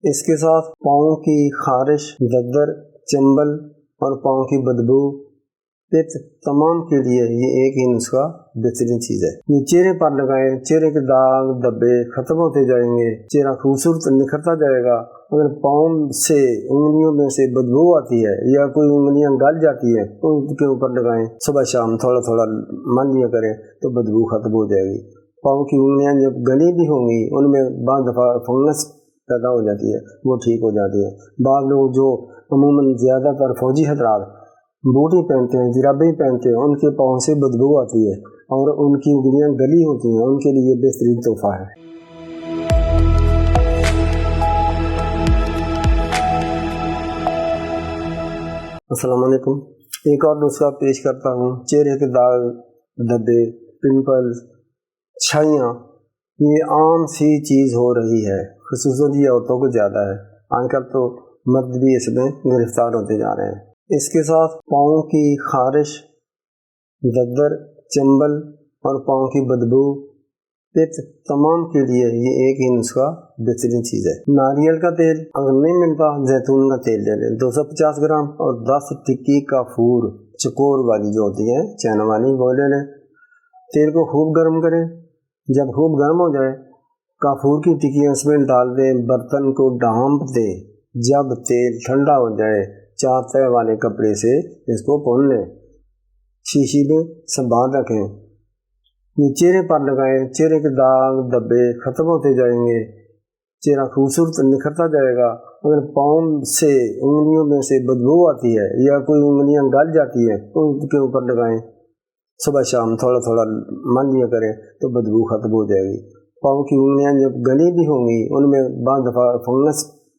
اس کے ساتھ پاؤں کی خارش، دردر، چنبل اور پاؤں کی بدبو، پت، تمام کے لیے یہ ایک ہی نسخہ بہترین چیز ہے۔ یہ چہرے پر لگائیں، چہرے کے داغ دھبے ختم ہوتے جائیں گے، چہرہ خوبصورت نکھرتا جائے گا۔ اگر پاؤں سے انگلیوں میں سے بدبو آتی ہے یا کوئی انگلیاں گل جاتی ہے تو ان کے اوپر لگائیں، صبح شام تھوڑا تھوڑا مل لیا کریں تو بدبو ختم ہو جائے گی۔ پاؤں کی انگلیاں جب گلی بھی ہوں گی ان میں بعض دفعہ فنگس پیدا ہو جاتی ہے، وہ ٹھیک ہو جاتی ہے۔ بعض لوگ جو عموماً زیادہ تر فوجی حضرات بوٹی پہنتے ہیں، جرابیں پہنتے ہیں، ان کے پاؤں سے بدبو آتی ہے اور ان کی انگلیاں گلی ہوتی ہیں، ان کے لیے بہترین تحفہ ہے۔ السلام علیکم۔ ایک اور نسخہ پیش کرتا ہوں۔ چہرے کے داغ دھبے، پمپلز، چھائیاں، یہ عام سی چیز ہو رہی ہے، خصوصاً یہ عورتوں کو زیادہ ہے۔ آج کل تو مرد بھی اس میں گرفتار ہوتے جا رہے ہیں۔ اس کے ساتھ پاؤں کی خارش، دردر، چنبل اور پاؤں کی بدبو، پت، تمام کے لیے یہ ایک ہی نسخہ بہترین چیز ہے۔ ناریل کا تیل، اگر نہیں ملتا زیتون کا تیل لے لیں 250 گرام، اور 10 ٹکی کافور، چکور والی جو ہوتی ہے چائنا والی، وہ لے لیں۔ تیل کو خوب گرم کریں، جب خوب گرم ہو جائے کافور کی ٹکیاں اس میں ڈال دیں، برتن کو ڈھانپ دیں۔ جب تیل ٹھنڈا ہو جائے 4 تہہ والے کپڑے سے اس کو پون لیں، شیشی میں سنبھال رکھیں۔ یہ چہرے پر لگائیں، چہرے کے داغ دھبے ختم ہوتے جائیں گے، چہرہ خوبصورت نکھرتا جائے گا۔ اگر پاؤں سے انگلیوں میں سے بدبو آتی ہے یا کوئی انگلیاں گل جاتی ہے تو ان کے اوپر لگائیں، صبح شام تھوڑا تھوڑا مل لیا کریں تو بدبو ختم ہو جائے گی۔ پاؤں کی انگلیاں جب گلی بھی ہوں گی ان میں بعض دفعہ فنگس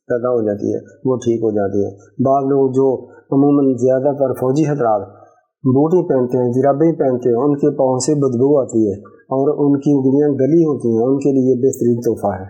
پیدا ہو جاتی ہے، وہ ٹھیک ہو جاتی ہے۔ بعض لوگ جو عموماً زیادہ تر فوجی حضرات بوٹی پہنتے ہیں، جرابیں پہنتے ہیں، ان کے پاؤں سے بدبو آتی ہے اور ان کی انگلیاں گلی ہوتی ہیں، ان کے لیے بہترین تحفہ ہے۔